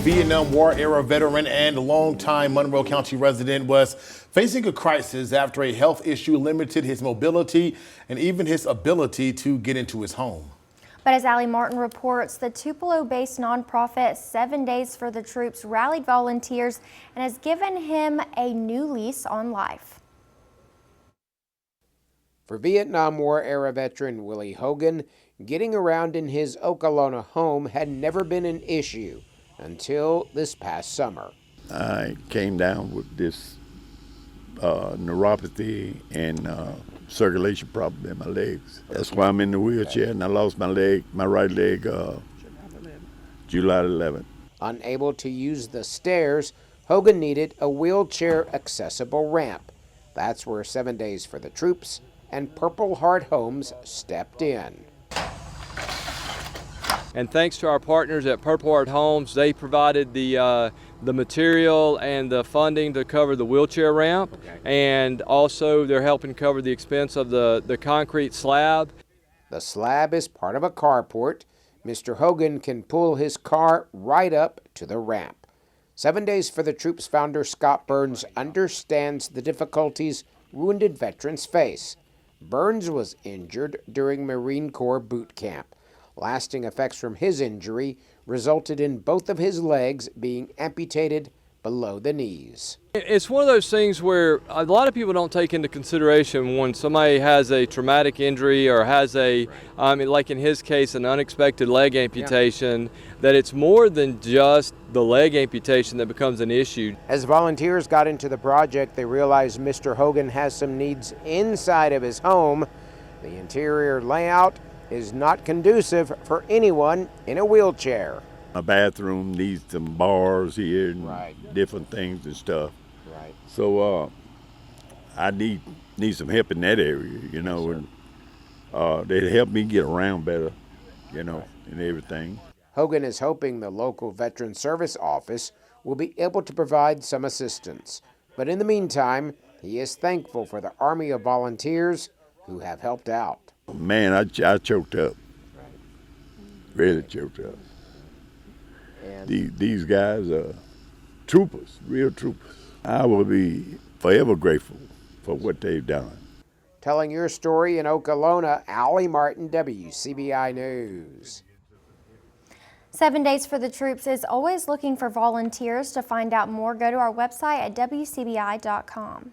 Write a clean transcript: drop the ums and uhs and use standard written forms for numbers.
Vietnam War era veteran and longtime Monroe County resident was facing a crisis after a health issue limited his mobility and even his ability to get into his home. But as Allie reports, the Tupelo-based nonprofit 7 Days for the Troops rallied volunteers and has given him a new lease on life. For Vietnam War era veteran Willie Hogan, getting around in his Okolona home had never been an issue until this past summer. I came down with this neuropathy and circulation problem in my legs. That's why I'm in the wheelchair, and I lost my leg, my right leg, July 11th. Unable to use the stairs, Hogan needed a wheelchair-accessible ramp. That's where 7 Days for the Troops and Purple Heart Homes stepped in. And thanks to our partners at Purple Heart Homes, they provided the material and the funding to cover the wheelchair ramp, and also they're helping cover the expense of the concrete slab. The slab is part of a carport. Mr. Hogan can pull his car right up to the ramp. 7 Days for the Troops founder Scott Burns understands the difficulties wounded veterans face. Burns was injured during Marine Corps boot camp. Lasting effects from his injury resulted in both of his legs being amputated below the knees. It's one of those things where a lot of people don't take into consideration when somebody has a traumatic injury or has a, like in his case, an unexpected leg amputation, that it's more than just the leg amputation that becomes an issue. As volunteers got into the project, they realized Mr. Hogan has some needs inside of his home. The interior layout is not conducive for anyone in a wheelchair. My bathroom needs some bars here and different things and stuff. Right. So I need some help in that area, you know, and they help me get around better, you know, and everything. Hogan is hoping the local Veteran Service Office will be able to provide some assistance. But in the meantime, he is thankful for the army of volunteers who have helped out. Man, I choked up. Really choked up. And these guys are troopers, real troopers. I will be forever grateful for what they've done. Telling your story in Okolona, Allie Martin, WCBI News. 7 Days for the Troops is always looking for volunteers. To find out more, go to our website at WCBI.com.